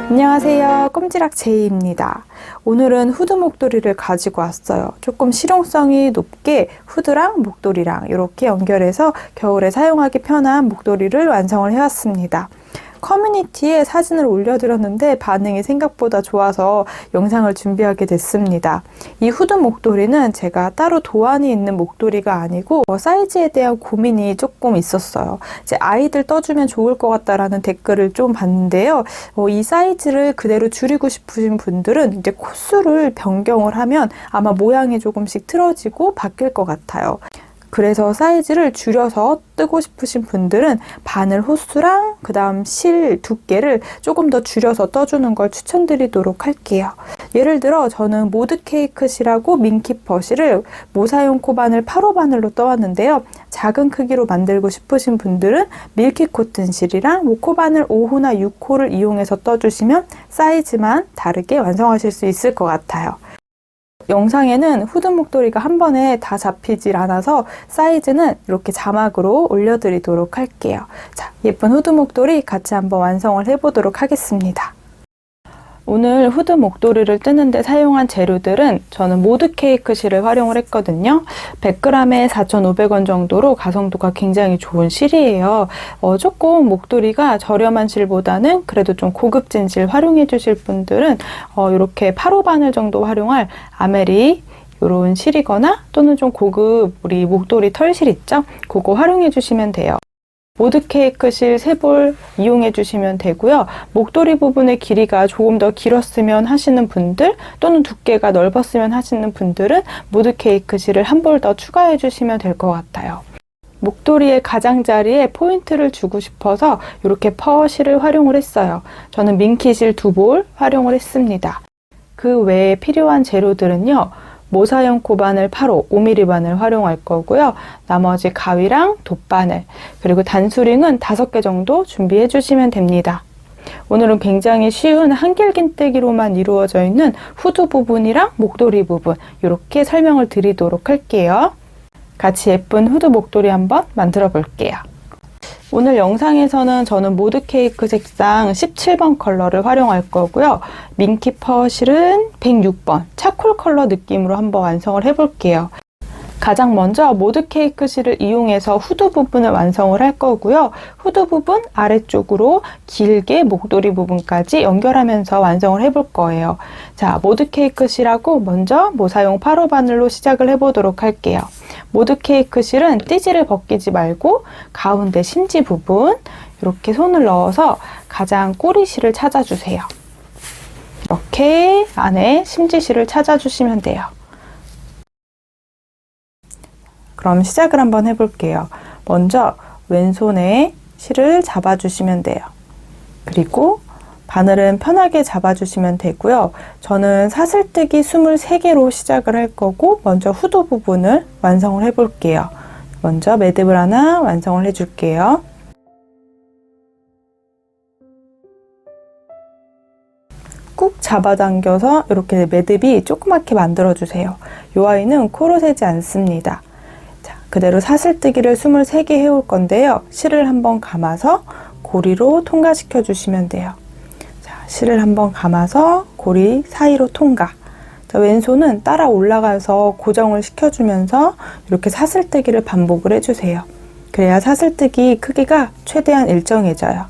안녕하세요. 꼼지락 제이입니다. 오늘은 후드 목도리를 가지고 왔어요. 조금 실용성이 높게 후드랑 목도리랑 이렇게 연결해서 겨울에 사용하기 편한 목도리를 완성을 해왔습니다. 커뮤니티에 사진을 올려드렸는데 반응이 생각보다 좋아서 영상을 준비하게 됐습니다. 이 후드 목도리는 제가 따로 도안이 있는 목도리가 아니고 사이즈에 대한 고민이 조금 있었어요. 이제 아이들 떠주면 좋을 것 같다라는 댓글을 좀 봤는데요. 이 사이즈를 그대로 줄이고 싶으신 분들은 이제 코수를 변경을 하면 아마 모양이 조금씩 틀어지고 바뀔 것 같아요. 그래서 사이즈를 줄여서 뜨고 싶으신 분들은 바늘 호수랑 그 다음 실 두께를 조금 더 줄여서 떠주는 걸 추천드리도록 할게요. 예를 들어 저는 모드케이크 실하고 민키퍼 실을 모사용 코바늘 8호 바늘로 떠왔는데요. 작은 크기로 만들고 싶으신 분들은 밀키코튼 실이랑 모코바늘 5호나 6호를 이용해서 떠주시면 사이즈만 다르게 완성하실 수 있을 것 같아요. 영상에는 후드 목도리가 한 번에 다 잡히질 않아서 사이즈는 이렇게 자막으로 올려드리도록 할게요. 자, 예쁜 후드 목도리 같이 한번 완성을 해보도록 하겠습니다. 오늘 후드 목도리를 뜨는데 사용한 재료들은 저는 모드케이크 실을 활용을 했거든요. 100g에 4,500원 정도로 가성도가 굉장히 좋은 실이에요. 조금 목도리가 저렴한 실보다는 그래도 좀 고급진 실 활용해 주실 분들은 이렇게 8호 바늘 정도 활용할 아메리 이런 실이거나 또는 좀 고급 우리 목도리 털실 있죠? 그거 활용해 주시면 돼요. 모드케이크 실 3볼 이용해 주시면 되고요. 목도리 부분의 길이가 조금 더 길었으면 하시는 분들 또는 두께가 넓었으면 하시는 분들은 모드케이크 실을 1볼 더 추가해 주시면 될 것 같아요. 목도리의 가장자리에 포인트를 주고 싶어서 이렇게 퍼실을 활용을 했어요. 저는 민키실 2볼 활용을 했습니다. 그 외에 필요한 재료들은요. 모사용 코바늘 8호 5mm 바늘 활용할 거고요. 나머지 가위랑 돗바늘 그리고 단수링은 5개 정도 준비해 주시면 됩니다. 오늘은 굉장히 쉬운 한길긴뜨기로만 이루어져 있는 후드 부분이랑 목도리 부분 이렇게 설명을 드리도록 할게요. 같이 예쁜 후드 목도리 한번 만들어 볼게요. 오늘 영상에서는 저는 모드케이크 색상 17번 컬러를 활용할 거고요. 민키퍼 실은 106번 차콜 컬러 느낌으로 한번 완성을 해볼게요. 가장 먼저 모드케이크 실을 이용해서 후드 부분을 완성을 할 거고요. 후드 부분 아래쪽으로 길게 목도리 부분까지 연결하면서 완성을 해볼 거예요. 자, 모드케이크 실하고 먼저 모사용 8호 바늘로 시작을 해보도록 할게요. 모드케이크 실은 띠지를 벗기지 말고 가운데 심지 부분 이렇게 손을 넣어서 가장 꼬리 실을 찾아주세요. 이렇게 안에 심지 실을 찾아주시면 돼요. 그럼 시작을 한번 해볼게요. 먼저 왼손에 실을 잡아주시면 돼요. 그리고 바늘은 편하게 잡아주시면 되고요. 저는 사슬뜨기 23개로 시작을 할 거고 먼저 후드 부분을 완성을 해볼게요. 먼저 매듭을 하나 완성을 해줄게요. 꾹 잡아당겨서 이렇게 매듭이 조그맣게 만들어주세요. 이 아이는 코로 세지 않습니다. 그대로 사슬뜨기를 23개 해올 건데요. 실을 한번 감아서 고리로 통과시켜 주시면 돼요. 자, 실을 한번 감아서 고리 사이로 통과. 자, 왼손은 따라 올라가서 고정을 시켜주면서 이렇게 사슬뜨기를 반복을 해주세요. 그래야 사슬뜨기 크기가 최대한 일정해져요.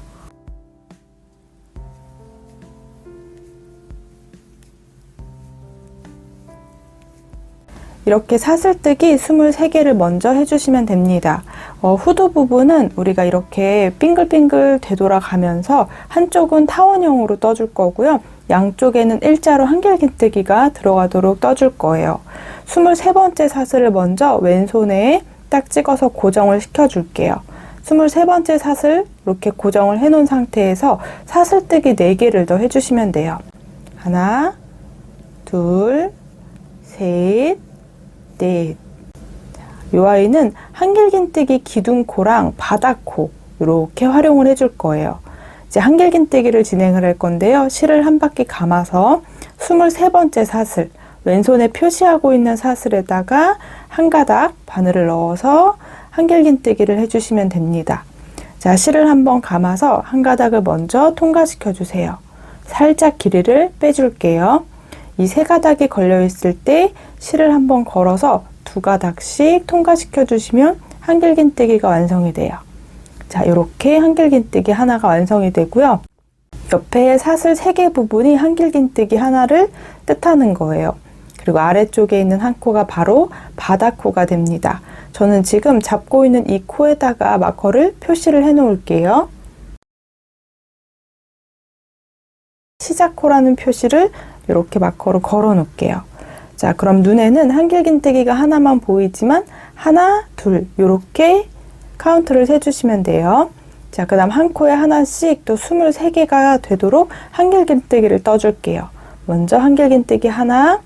이렇게 사슬뜨기 23개를 먼저 해주시면 됩니다. 후드 부분은 우리가 이렇게 빙글빙글 되돌아가면서 한쪽은 타원형으로 떠줄 거고요. 양쪽에는 일자로 한길긴뜨기가 들어가도록 떠줄 거예요. 23번째 사슬을 먼저 왼손에 딱 찍어서 고정을 시켜줄게요. 23번째 사슬 이렇게 고정을 해놓은 상태에서 사슬뜨기 4개를 더 해주시면 돼요. 하나, 둘, 셋, 넷. 이 아이는 한길긴뜨기 기둥코랑 바닥코 이렇게 활용을 해줄 거예요. 이제 한길긴뜨기를 진행을 할 건데요. 실을 한 바퀴 감아서 23번째 사슬, 왼손에 표시하고 있는 사슬에다가 한 가닥 바늘을 넣어서 한길긴뜨기를 해주시면 됩니다. 자, 실을 한번 감아서 한 가닥을 먼저 통과시켜 주세요. 살짝 길이를 빼줄게요. 이 세 가닥이 걸려 있을 때 실을 한번 걸어서 두 가닥씩 통과시켜 주시면 한길긴뜨기가 완성이 돼요. 자, 이렇게 한길긴뜨기 하나가 완성이 되고요. 옆에 사슬 3개 부분이 한길긴뜨기 하나를 뜻하는 거예요. 그리고 아래쪽에 있는 한 코가 바로 바닥코가 됩니다. 저는 지금 잡고 있는 이 코에다가 마커를 표시를 해 놓을게요. 시작코라는 표시를 이렇게 마커로 걸어 놓을게요. 자, 그럼 눈에는 한길긴뜨기가 하나만 보이지만 하나, 둘 이렇게 카운트를 세주시면 돼요. 자, 그 다음 한 코에 하나씩 또 23개가 되도록 한길긴뜨기를 떠줄게요. 먼저 한길긴뜨기 하나,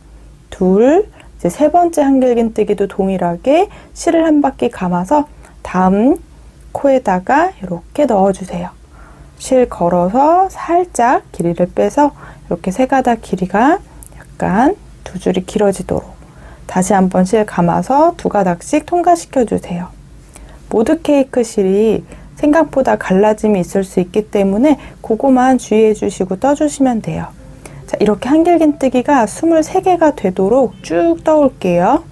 둘, 이제 세 번째 한길긴뜨기도 동일하게 실을 한 바퀴 감아서 다음 코에다가 이렇게 넣어주세요. 실 걸어서 살짝 길이를 빼서 이렇게 세 가닥 길이가 약간 두 줄이 길어지도록 다시 한번 실 감아서 두 가닥씩 통과시켜 주세요. 모드 케이크 실이 생각보다 갈라짐이 있을 수 있기 때문에 그거만 주의해 주시고 떠주시면 돼요. 자, 이렇게 한길긴뜨기가 23개가 되도록 쭉 떠올게요.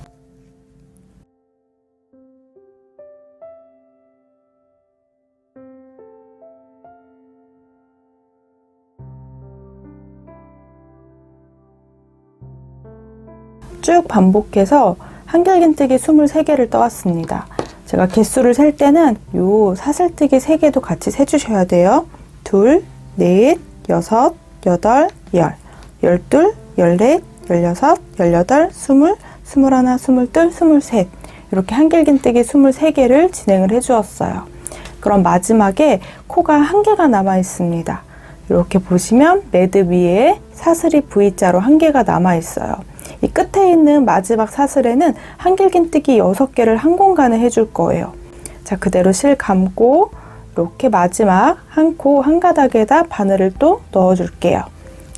쭉 반복해서 한길긴뜨기 23개를 떠왔습니다. 제가 개수를 셀 때는 요 사슬뜨기 3개도 같이 세주셔야 돼요. 둘, 넷, 여섯, 여덟, 열, 열둘, 열넷, 열여섯, 열여덟, 스물, 스물하나, 스물둘, 스물셋 이렇게 한길긴뜨기 23개를 진행을 해주었어요. 그럼 마지막에 코가 한 개가 남아 있습니다. 이렇게 보시면 매듭 위에 사슬이 V자로 한 개가 남아 있어요. 이 끝에 있는 마지막 사슬에는 한길긴뜨기 6개를 한 공간에 해줄 거예요. 자, 그대로 실 감고 이렇게 마지막 한 코 한 가닥에다 바늘을 또 넣어 줄게요.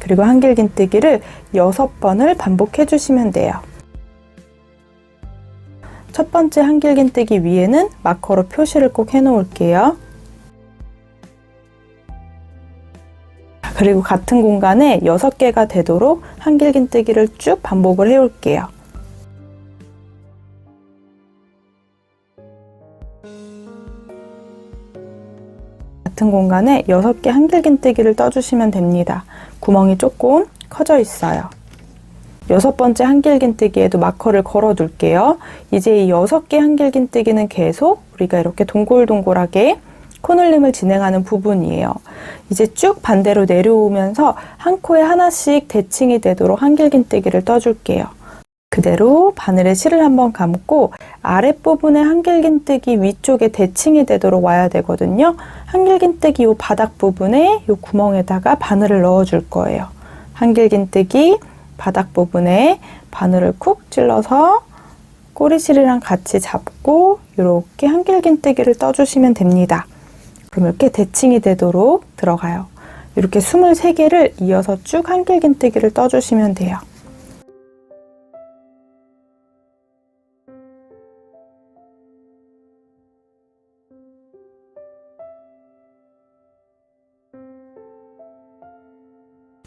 그리고 한길긴뜨기를 6번을 반복해 주시면 돼요. 첫 번째 한길긴뜨기 위에는 마커로 표시를 꼭 해 놓을게요. 그리고 같은 공간에 6개가 되도록 한길긴뜨기를 쭉 반복을 해 올게요. 같은 공간에 6개 한길긴뜨기를 떠주시면 됩니다. 구멍이 조금 커져 있어요. 6번째 한길긴뜨기에도 마커를 걸어 둘게요. 이제 이 6개 한길긴뜨기는 계속 우리가 이렇게 동글동글하게 코늘림을 진행하는 부분이에요. 이제 쭉 반대로 내려오면서 한 코에 하나씩 대칭이 되도록 한길긴뜨기를 떠줄게요. 그대로 바늘에 실을 한번 감고 아랫부분에 한길긴뜨기 위쪽에 대칭이 되도록 와야 되거든요. 한길긴뜨기 이 바닥 부분에 이 구멍에다가 바늘을 넣어 줄 거예요. 한길긴뜨기 바닥 부분에 바늘을 쿡 찔러서 꼬리실이랑 같이 잡고 이렇게 한길긴뜨기를 떠주시면 됩니다. 그럼 이렇게 대칭이 되도록 들어가요. 이렇게 23개를 이어서 쭉 한길긴뜨기를 떠주시면 돼요.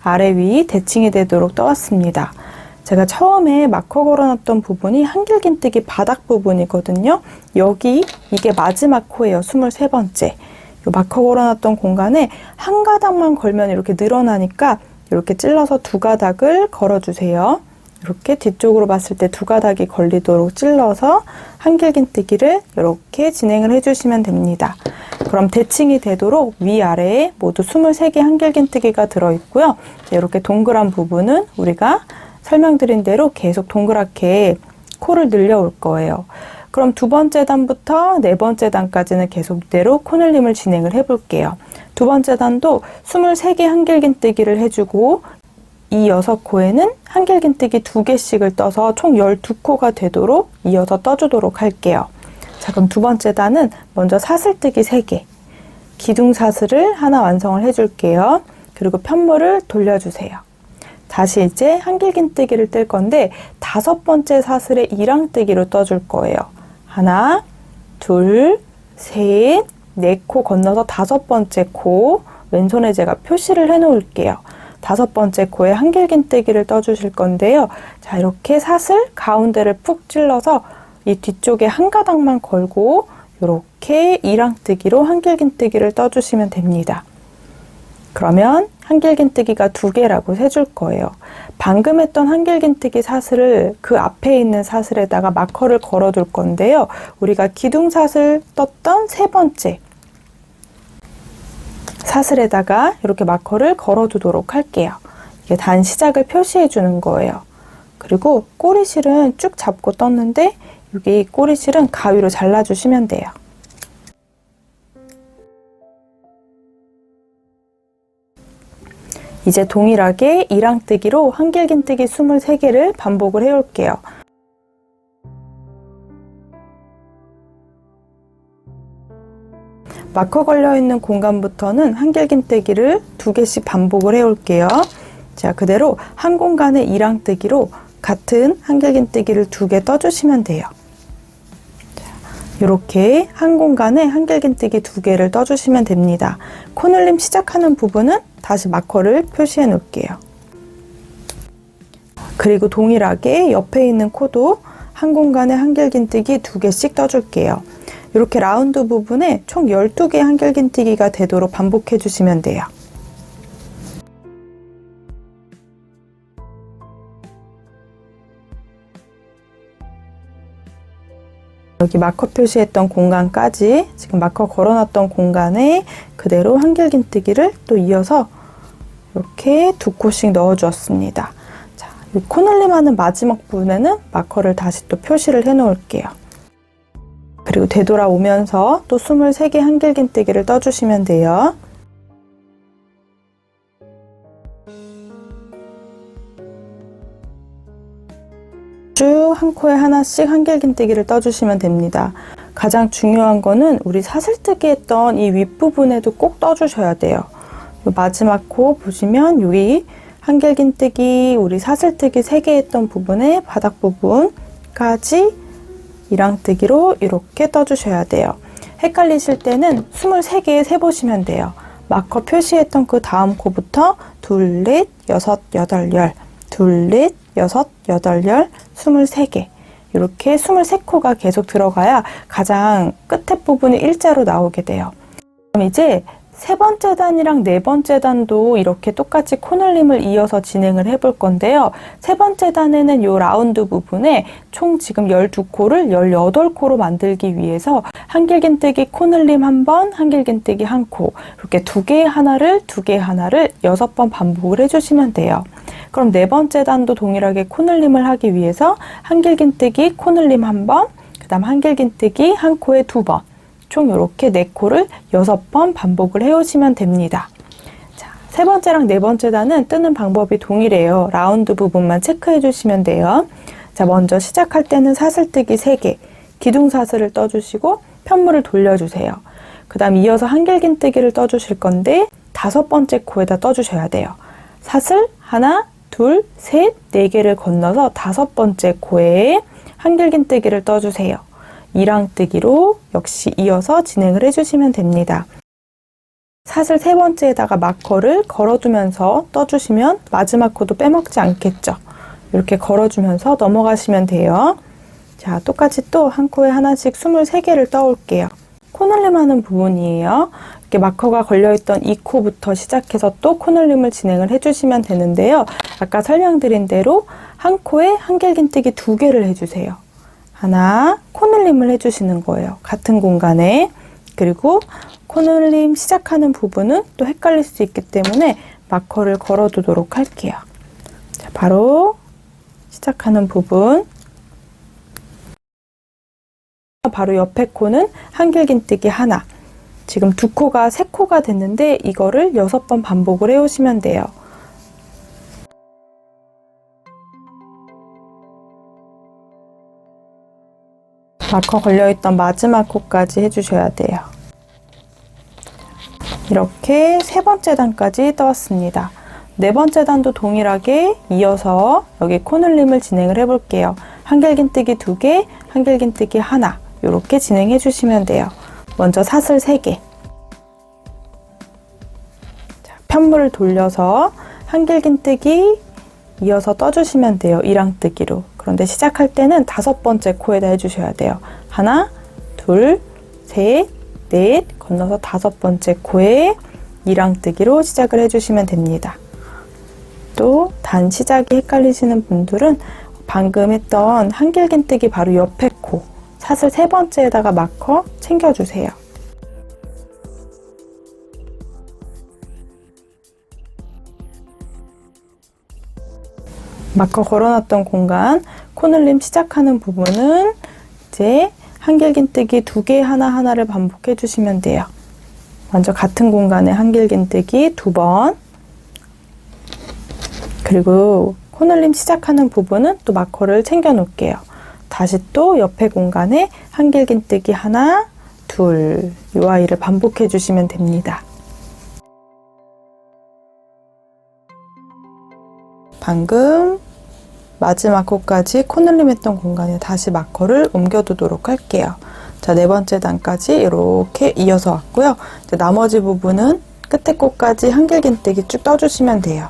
아래 위 대칭이 되도록 떠왔습니다. 제가 처음에 마커 걸어놨던 부분이 한길긴뜨기 바닥 부분이거든요. 여기 이게 마지막 코예요. 23번째. 마커 걸어놨던 공간에 한 가닥만 걸면 이렇게 늘어나니까 이렇게 찔러서 두 가닥을 걸어주세요. 이렇게 뒤쪽으로 봤을 때 두 가닥이 걸리도록 찔러서 한길긴뜨기를 이렇게 진행을 해주시면 됩니다. 그럼 대칭이 되도록 위아래에 모두 23개 한길긴뜨기가 들어있고요. 이렇게 동그란 부분은 우리가 설명드린 대로 계속 동그랗게 코를 늘려올 거예요. 그럼 두 번째 단부터 네 번째 단까지는 계속 이대로 코늘림을 진행을 해볼게요. 두 번째 단도 23개 한길긴뜨기를 해주고 이 6코에는 한길긴뜨기 2개씩을 떠서 총 12코가 되도록 이어서 떠주도록 할게요. 자, 그럼 두 번째 단은 먼저 사슬뜨기 3개, 기둥사슬을 하나 완성을 해줄게요. 그리고 편물을 돌려주세요. 다시 이제 한길긴뜨기를 뜰 건데 5번째 사슬에 이랑뜨기로 떠줄 거예요. 하나, 둘, 셋, 4코 건너서 5번째 코 왼손에 제가 표시를 해 놓을게요. 5번째 코에 한길긴뜨기를 떠주실 건데요. 자, 이렇게 사슬 가운데를 푹 찔러서 이 뒤쪽에 한 가닥만 걸고 이렇게 이랑뜨기로 한길긴뜨기를 떠주시면 됩니다. 그러면 한길긴뜨기가 2개라고 세줄 거예요. 방금 했던 한길긴뜨기 사슬을 그 앞에 있는 사슬에다가 마커를 걸어둘 건데요. 우리가 기둥사슬 떴던 3번째 사슬에다가 이렇게 마커를 걸어두도록 할게요. 이게 단 시작을 표시해 주는 거예요. 그리고 꼬리실은 쭉 잡고 떴는데 여기 꼬리실은 가위로 잘라주시면 돼요. 이제 동일하게 이랑뜨기로 한길긴뜨기 23개를 반복을 해올게요. 마커 걸려있는 공간부터는 한길긴뜨기를 2개씩 반복을 해올게요. 자, 그대로 한 공간에 이랑뜨기로 같은 한길긴뜨기를 2개 떠주시면 돼요. 이렇게 한 공간에 한길긴뜨기 2개를 떠주시면 됩니다. 코늘림 시작하는 부분은 다시 마커를 표시해 놓을게요. 그리고 동일하게 옆에 있는 코도 한 공간에 한길긴뜨기 2개씩 떠줄게요. 이렇게 라운드 부분에 총 12개의 한길긴뜨기가 되도록 반복해 주시면 돼요. 여기 마커 표시했던 공간까지 지금 마커 걸어놨던 공간에 그대로 한길긴뜨기를 또 이어서 이렇게 2코씩 넣어 주었습니다. 자, 이 코늘림하는 마지막 부분에는 마커를 다시 또 표시를 해 놓을게요. 그리고 되돌아오면서 또 23개 한길긴뜨기를 떠주시면 돼요. 쭉 한 코에 하나씩 한길긴뜨기를 떠주시면 됩니다. 가장 중요한 거는 우리 사슬뜨기 했던 이 윗부분에도 꼭 떠주셔야 돼요. 요 마지막 코 보시면 여기 한길긴뜨기 우리 사슬뜨기 3개 했던 부분에 바닥 부분까지 이랑뜨기로 이렇게 떠주셔야 돼요. 헷갈리실 때는 23개 세보시면 돼요. 마커 표시했던 그 다음 코부터 2, 4, 6, 8, 10 2, 4, 6, 8, 10 23개 이렇게 23코가 계속 들어가야 가장 끝에 부분이 일자로 나오게 돼요. 그럼 이제 3번째 단이랑 4번째 단도 이렇게 똑같이 코늘림을 이어서 진행을 해볼 건데요. 3번째 단에는 이 라운드 부분에 총 지금 12코를 18코로 만들기 위해서 한길긴뜨기 코늘림 1번, 한길긴뜨기 1코 이렇게 2개의 하나를 2개의 하나를 6번 반복을 해주시면 돼요. 그럼 4번째 단도 동일하게 코늘림을 하기 위해서 한길긴뜨기 코늘림 1번, 그 다음 한길긴뜨기 1코에 2번 총 이렇게 4코를 6번 반복을 해오시면 됩니다. 자, 3번째랑 4번째 단은 뜨는 방법이 동일해요. 라운드 부분만 체크해 주시면 돼요. 자, 먼저 시작할 때는 사슬뜨기 3개, 기둥사슬을 떠주시고 편물을 돌려주세요. 그 다음 이어서 한길긴뜨기를 떠주실 건데 5번째 코에다 떠주셔야 돼요. 사슬 하나, 둘, 셋, 4개를 건너서 5번째 코에 한길긴뜨기를 떠주세요. 이랑뜨기로 역시 이어서 진행을 해주시면 됩니다. 사슬 3번째에다가 마커를 걸어두면서 떠주시면 마지막 코도 빼먹지 않겠죠. 이렇게 걸어주면서 넘어가시면 돼요. 자, 똑같이 또 한 코에 하나씩 23개를 떠올게요. 코늘림 하는 부분이에요. 이렇게 마커가 걸려있던 이 코부터 시작해서 또 코늘림을 진행을 해주시면 되는데요. 아까 설명드린 대로 한 코에 한길긴뜨기 2개를 해주세요. 하나, 코늘림을 해주시는 거예요. 같은 공간에. 그리고 코늘림 시작하는 부분은 또 헷갈릴 수 있기 때문에 마커를 걸어두도록 할게요. 자, 바로 시작하는 부분. 바로 옆에 코는 한길긴뜨기 하나. 지금 2코가 3코가 됐는데 이거를 6번 반복을 해오시면 돼요. 마커 걸려있던 마지막 코까지 해주셔야 돼요. 이렇게 3번째 단까지 떠왔습니다. 4번째 단도 동일하게 이어서 여기 코늘림을 진행을 해볼게요. 한길긴뜨기 2개, 한길긴뜨기 하나 이렇게 진행해 주시면 돼요. 먼저 사슬 3개. 자, 편물을 돌려서 한길긴뜨기 이어서 떠주시면 돼요. 이랑뜨기로. 그런데 시작할 때는 5번째 코에다 해주셔야 돼요. 하나, 둘, 셋, 넷, 건너서 5번째 코에 이랑뜨기로 시작을 해주시면 됩니다. 또 단 시작이 헷갈리시는 분들은 방금 했던 한길긴뜨기 바로 옆에 코, 사슬 3번째에다가 마커 챙겨주세요. 마커 걸어놨던 공간, 코늘림 시작하는 부분은 이제 한길긴뜨기 2개 하나하나를 반복해 주시면 돼요. 먼저 같은 공간에 한길긴뜨기 2번, 그리고 코늘림 시작하는 부분은 또 마커를 챙겨 놓을게요. 다시 또 옆에 공간에 한길긴뜨기 하나, 둘, 이 아이를 반복해 주시면 됩니다. 방금 마지막 코까지 코늘림 했던 공간에 다시 마커를 옮겨두도록 할게요. 자, 4번째 단까지 이렇게 이어서 왔고요. 이제 나머지 부분은 끝에 코까지 한길긴뜨기 쭉 떠주시면 돼요.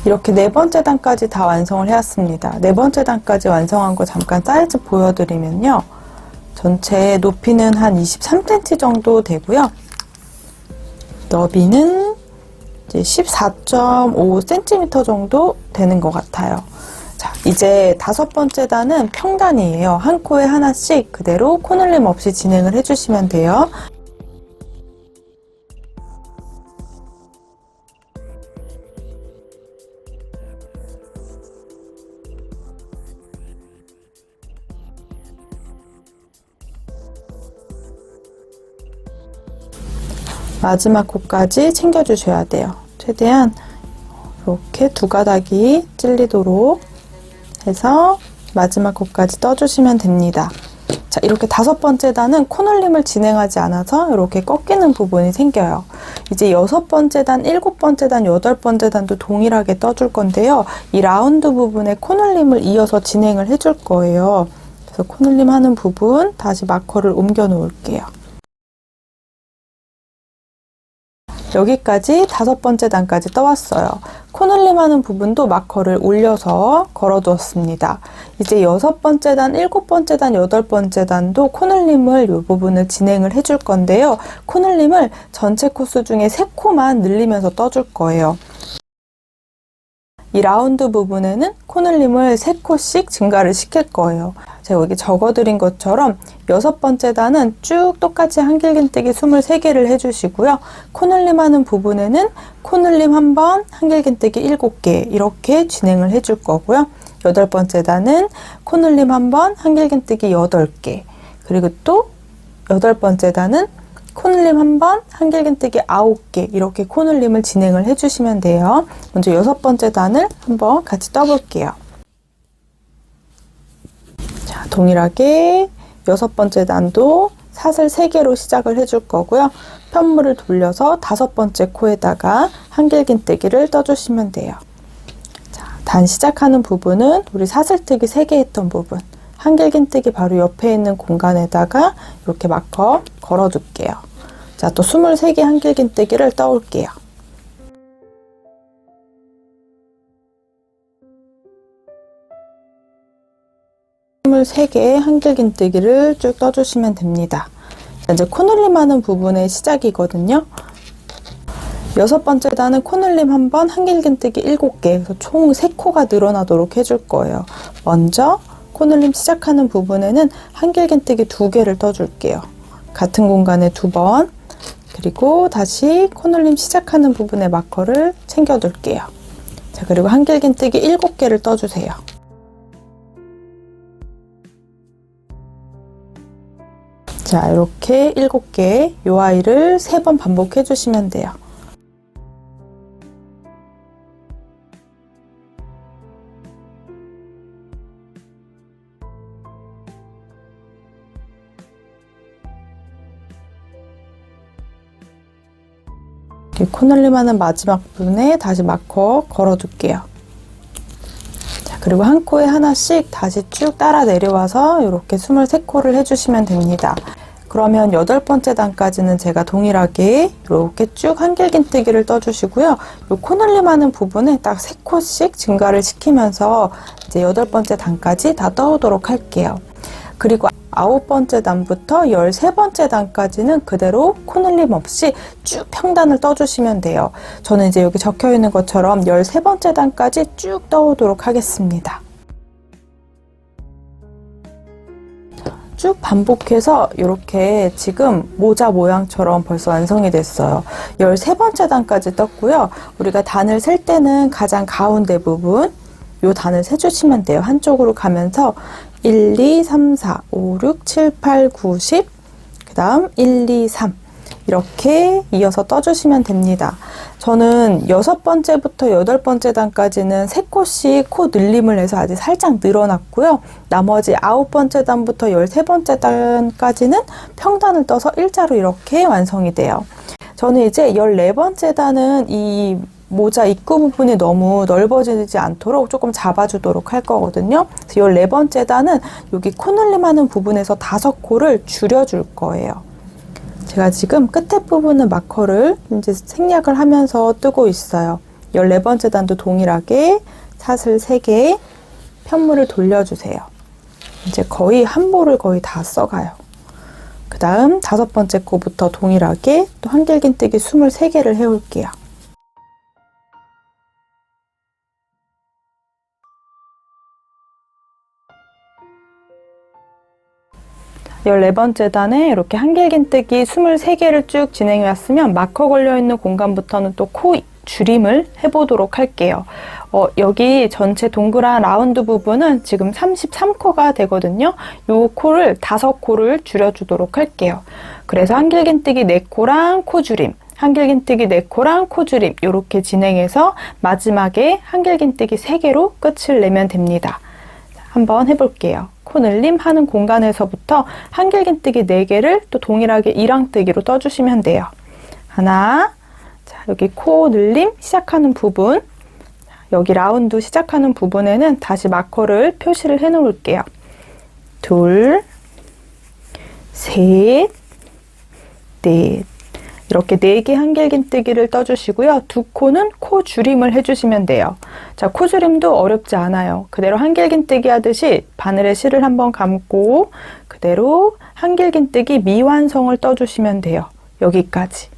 이렇게 4번째 단까지 다 완성을 해왔습니다. 4번째 단까지 완성한 거 잠깐 사이즈 보여드리면요. 전체 높이는 한 23cm 정도 되고요. 너비는 이제 14.5cm 정도 되는 것 같아요. 자, 이제 5번째 단은 평단이에요. 한 코에 하나씩 그대로 코늘림 없이 진행을 해주시면 돼요. 마지막 코까지 챙겨주셔야 돼요. 최대한 이렇게 2가닥이 찔리도록 해서 마지막 코까지 떠주시면 됩니다. 자, 이렇게 5번째 단은 코늘림을 진행하지 않아서 이렇게 꺾이는 부분이 생겨요. 이제 6번째 단, 7번째 단, 8번째 단도 동일하게 떠줄 건데요. 이 라운드 부분에 코늘림을 이어서 진행을 해줄 거예요. 그래서 코늘림 하는 부분 다시 마커를 옮겨 놓을게요. 여기까지 5번째 단까지 떠왔어요. 코늘림 하는 부분도 마커를 올려서 걸어두었습니다. 이제 6번째 단, 7번째 단, 8번째 단도 코늘림을 이 부분을 진행을 해줄 건데요. 코늘림을 전체 코스 중에 3코만 늘리면서 떠줄 거예요. 이 라운드 부분에는 코늘림을 3코씩 증가를 시킬 거예요. 제가 여기 적어드린 것처럼 6번째 단은 쭉 똑같이 한길긴뜨기 23개를 해주시고요. 코늘림 하는 부분에는 코늘림 1번, 한길긴뜨기 7개 이렇게 진행을 해줄 거고요. 8번째 단은 코늘림 1번, 한길긴뜨기 8개, 그리고 또 8번째 단은 코늘림 1번, 한길긴뜨기 9개 이렇게 코늘림을 진행을 해주시면 돼요. 먼저 6번째 단을 한번 같이 떠볼게요. 자, 동일하게 6번째 단도 사슬 3개로 시작을 해줄 거고요. 편물을 돌려서 5번째 코에다가 한길긴뜨기를 떠주시면 돼요. 자, 단 시작하는 부분은 우리 사슬뜨기 3개 했던 부분, 한길긴뜨기 바로 옆에 있는 공간에다가 이렇게 마커 걸어둘게요. 자, 또 23개 한길긴뜨기를 떠올게요. 스물세 개의 한길긴뜨기를 쭉 떠주시면 됩니다. 자, 이제 코늘림 하는 부분의 시작이거든요. 6번째 단은 코늘림 1번, 한길긴뜨기 7개, 그래서 총 3코가 늘어나도록 해줄 거예요. 먼저 코늘림 시작하는 부분에는 한길긴뜨기 2개를 떠줄게요. 같은 공간에 2번, 그리고 다시 코늘림 시작하는 부분에 마커를 챙겨둘게요. 자, 그리고 한길긴뜨기 7개를 떠주세요. 자, 이렇게 7개, 이 아이를 3번 반복해 주시면 돼요. 코늘림 하는 마지막 부분에 다시 마커 걸어둘게요. 자, 그리고 한 코에 하나씩 다시 쭉 따라 내려와서 이렇게 23코를 해주시면 됩니다. 그러면 8번째 단까지는 제가 동일하게 이렇게 쭉 한길긴뜨기를 떠주시고요. 요 코늘림하는 부분에 딱 3코씩 증가를 시키면서 이제 8번째 단까지 다 떠오도록 할게요. 그리고 9번째 단부터 13번째 단까지는 그대로 코늘림 없이 쭉 평단을 떠주시면 돼요. 저는 이제 여기 적혀 있는 것처럼 13번째 단까지 쭉 떠오도록 하겠습니다. 쭉 반복해서 이렇게 지금 모자 모양처럼 벌써 완성이 됐어요. 13번째 단까지 떴고요. 우리가 단을 셀 때는 가장 가운데 부분 요 단을 세주시면 돼요. 한쪽으로 가면서 1, 2, 3, 4, 5, 6, 7, 8, 9, 10, 그 다음 1, 2, 3 이렇게 이어서 떠주시면 됩니다. 저는 6번째부터 8번째 단까지는 3코씩 코 늘림을 해서 아직 살짝 늘어났고요. 나머지 9번째 단부터 13번째 단까지는 평단을 떠서 일자로 이렇게 완성이 돼요. 저는 이제 14번째 단은 이 모자 입구 부분이 너무 넓어지지 않도록 조금 잡아주도록 할 거거든요. 그래서 14번째 단은 여기 코늘림하는 부분에서 5코를 줄여줄 거예요. 제가 지금 끝에 부분은 마커를 이제 생략을 하면서 뜨고 있어요. 14번째 단도 동일하게 사슬 3개 편물을 돌려주세요. 이제 거의 한 볼을 거의 다 써가요. 그 다음 5번째 코부터 동일하게 또 한길긴뜨기 23개를 해올게요. 14번째 단에 이렇게 한길긴뜨기 23개를 쭉 진행해 왔으면 마커 걸려있는 공간부터는 또 코 줄임을 해보도록 할게요. 여기 전체 동그란 라운드 부분은 지금 33코가 되거든요. 요 코를 5코를 줄여주도록 할게요. 그래서 한길긴뜨기 4코랑 코 줄임, 한길긴뜨기 4코랑 코 줄임 이렇게 진행해서 마지막에 한길긴뜨기 3개로 끝을 내면 됩니다. 한번 해볼게요. 코늘림 하는 공간에서부터 한길긴뜨기 4개를 또 동일하게 이랑뜨기로 떠주시면 돼요. 하나, 자 여기 코늘림 시작하는 부분, 여기 라운드 시작하는 부분에는 다시 마커를 표시를 해 놓을게요. 둘, 셋, 넷. 이렇게 4개 한길긴뜨기를 떠주시고요. 2코는 코 줄임을 해주시면 돼요. 자, 코 줄임도 어렵지 않아요. 그대로 한길긴뜨기 하듯이 바늘에 실을 한번 감고 그대로 한길긴뜨기 미완성을 떠주시면 돼요. 여기까지.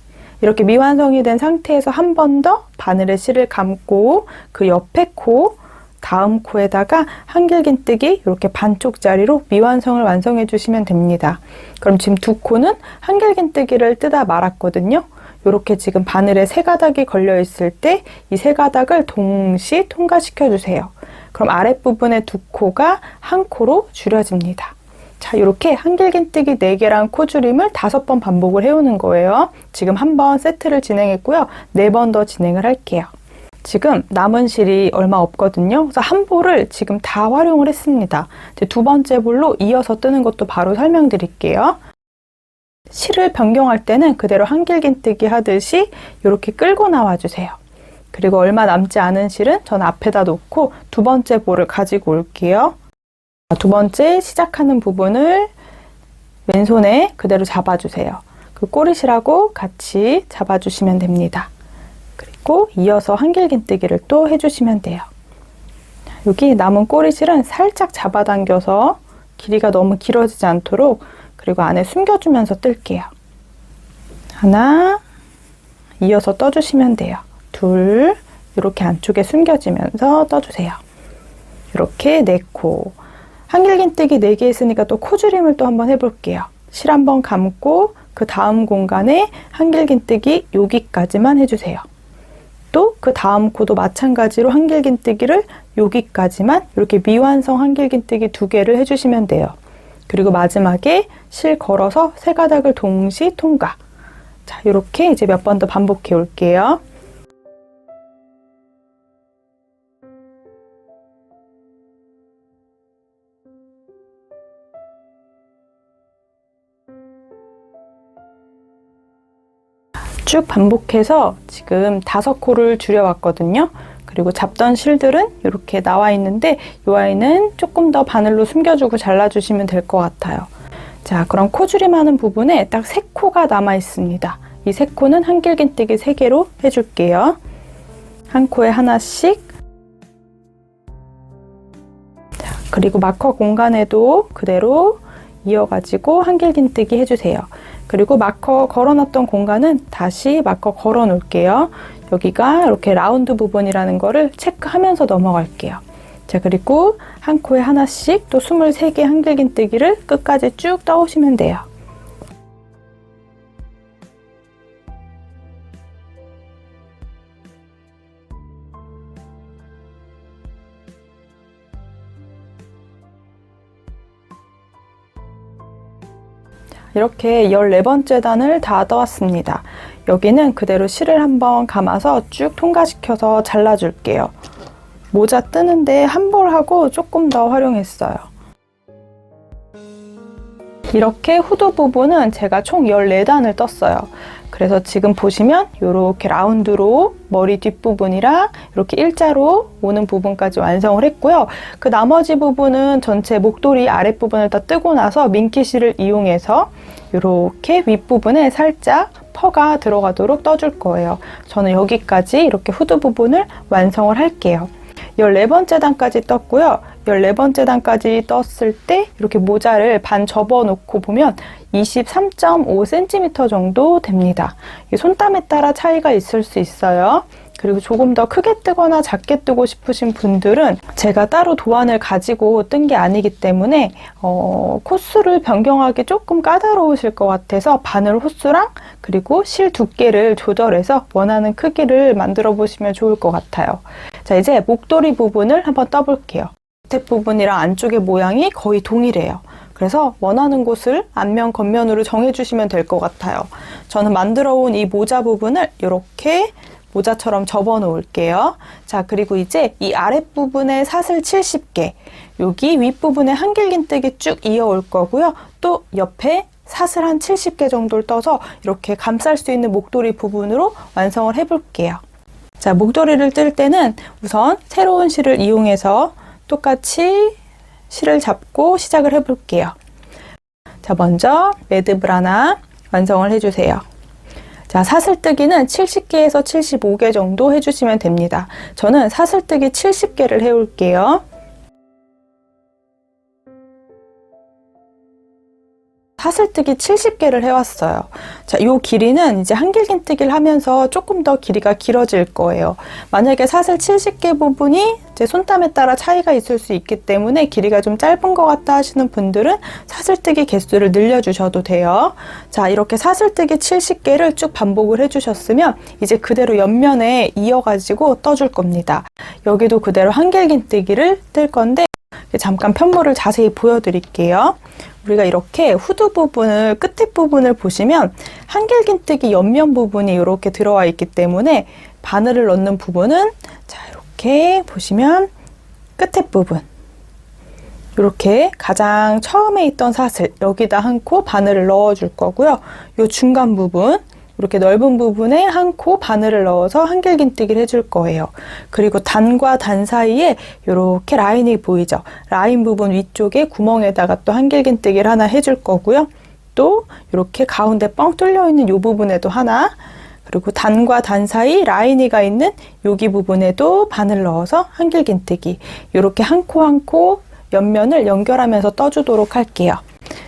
이렇게 미완성이 된 상태에서 한 번 더 바늘에 실을 감고 그 옆에 코, 다음 코에다가 한길긴뜨기 이렇게 반쪽짜리로 미완성을 완성해 주시면 됩니다. 그럼 지금 2코는 한길긴뜨기를 뜨다 말았거든요. 이렇게 지금 바늘에 3가닥이 걸려 있을 때 이 3가닥을 동시 통과시켜 주세요. 그럼 아랫부분의 2코가 1코로 줄여집니다. 자, 이렇게 한길긴뜨기 4개랑 코줄임을 5번 반복을 해오는 거예요. 지금 한번 세트를 진행했고요. 4번 더 진행을 할게요. 지금 남은 실이 얼마 없거든요. 그래서 한 볼을 지금 다 활용을 했습니다. 이제 2번째 볼로 이어서 뜨는 것도 바로 설명드릴게요. 실을 변경할 때는 그대로 한길긴뜨기 하듯이 이렇게 끌고 나와주세요. 그리고 얼마 남지 않은 실은 전 앞에다 놓고 2번째 볼을 가지고 올게요. 2번째 시작하는 부분을 왼손에 그대로 잡아주세요. 그 꼬리실하고 같이 잡아주시면 됩니다. 그리고 이어서 한길긴뜨기를 또 해주시면 돼요. 여기 남은 꼬리실은 살짝 잡아당겨서 길이가 너무 길어지지 않도록 그리고 안에 숨겨주면서 뜰게요. 하나, 이어서 떠주시면 돼요. 둘, 이렇게 안쪽에 숨겨지면서 떠주세요. 이렇게 4코. 한길긴뜨기 4개 했으니까 또 코줄임을 또 한번 해볼게요. 실 한번 감고 그 다음 공간에 한길긴뜨기 여기까지만 해주세요. 또 그 다음 코도 마찬가지로 한길긴뜨기를 여기까지만 이렇게 미완성 한길긴뜨기 2개를 해주시면 돼요. 그리고 마지막에 실 걸어서 3가닥을 동시 통과. 자, 이렇게 이제 몇 번 더 반복해 올게요. 쭉 반복해서 지금 5코를 줄여왔거든요. 그리고 잡던 실들은 이렇게 나와 있는데 이 아이는 조금 더 바늘로 숨겨주고 잘라주시면 될 것 같아요. 자, 그럼 코줄임하는 부분에 딱 3코가 남아 있습니다. 이 3코는 한길긴뜨기 3개로 해줄게요. 한 코에 하나씩. 자, 그리고 마커 공간에도 그대로 이어가지고 한길긴뜨기 해주세요. 그리고 마커 걸어놨던 공간은 다시 마커 걸어 놓을게요. 여기가 이렇게 라운드 부분이라는 거를 체크하면서 넘어갈게요. 자, 그리고 한 코에 하나씩 또 23개 한길긴뜨기를 끝까지 쭉 떠오시면 돼요. 이렇게 14번째 단을 다 떠왔습니다. 여기는 그대로 실을 한번 감아서 쭉 통과시켜서 잘라줄게요. 모자 뜨는데 한 볼하고 조금 더 활용했어요. 이렇게 후드 부분은 제가 총 14단을 떴어요. 그래서 지금 보시면 이렇게 라운드로 머리 뒷부분이랑 이렇게 일자로 오는 부분까지 완성을 했고요. 그 나머지 부분은 전체 목도리 아랫부분을 다 뜨고 나서 민키실을 이용해서 이렇게 윗부분에 살짝 퍼가 들어가도록 떠줄 거예요. 저는 여기까지 이렇게 후드 부분을 완성을 할게요. 14번째 단까지 떴고요. 14번째 단까지 떴을 때 이렇게 모자를 반 접어 놓고 보면 23.5cm 정도 됩니다. 손땀에 따라 차이가 있을 수 있어요. 그리고 조금 더 크게 뜨거나 작게 뜨고 싶으신 분들은 제가 따로 도안을 가지고 뜬 게 아니기 때문에 코수를 변경하기 조금 까다로우실 것 같아서 바늘 호수랑 그리고 실 두께를 조절해서 원하는 크기를 만들어 보시면 좋을 것 같아요. 자, 이제 목도리 부분을 한번 떠볼게요. 밑에 부분이랑 안쪽의 모양이 거의 동일해요. 그래서 원하는 곳을 앞면, 겉면으로 정해주시면 될 것 같아요. 저는 만들어 온 이 모자 부분을 이렇게 모자처럼 접어 놓을게요. 자, 그리고 이제 이 아랫부분에 사슬 70개, 여기 윗부분에 한길긴뜨기 쭉 이어올 거고요. 또 옆에 사슬 한 70개 정도를 떠서 이렇게 감쌀 수 있는 목도리 부분으로 완성을 해볼게요. 자, 목도리를 뜰 때는 우선 새로운 실을 이용해서 똑같이 실을 잡고 시작을 해볼게요. 자, 먼저 매듭을 하나 완성을 해주세요. 자, 사슬뜨기는 70개에서 75개 정도 해주시면 됩니다. 저는 사슬뜨기 70개를 해올게요. 사슬뜨기 70개를 해왔어요. 자, 이 길이는 이제 한길긴뜨기를 하면서 조금 더 길이가 길어질 거예요. 만약에 사슬 70개 부분이 제 손땀에 따라 차이가 있을 수 있기 때문에 길이가 좀 짧은 것 같다 하시는 분들은 사슬뜨기 개수를 늘려주셔도 돼요. 자, 이렇게 사슬뜨기 70개를 쭉 반복을 해주셨으면 이제 그대로 옆면에 이어가지고 떠줄 겁니다. 여기도 그대로 한길긴뜨기를 뜰 건데 잠깐 편물을 자세히 보여드릴게요. 우리가 이렇게 후드 부분을 끝에 부분을 보시면 한길긴뜨기 옆면 부분이 이렇게 들어와 있기 때문에 바늘을 넣는 부분은 자, 이렇게 보시면 끝에 부분 이렇게 가장 처음에 있던 사슬 여기다 한 코 바늘을 넣어 줄 거고요. 이 중간 부분 이렇게 넓은 부분에 한 코 바늘을 넣어서 한길긴뜨기를 해줄 거예요. 그리고 단과 단 사이에 이렇게 라인이 보이죠? 라인 부분 위쪽에 구멍에다가 또 한길긴뜨기를 하나 해줄 거고요. 또 이렇게 가운데 뻥 뚫려 있는 이 부분에도 하나, 그리고 단과 단 사이 라인이가 있는 여기 부분에도 바늘 넣어서 한길긴뜨기, 이렇게 한 코 한 코 옆면을 연결하면서 떠주도록 할게요.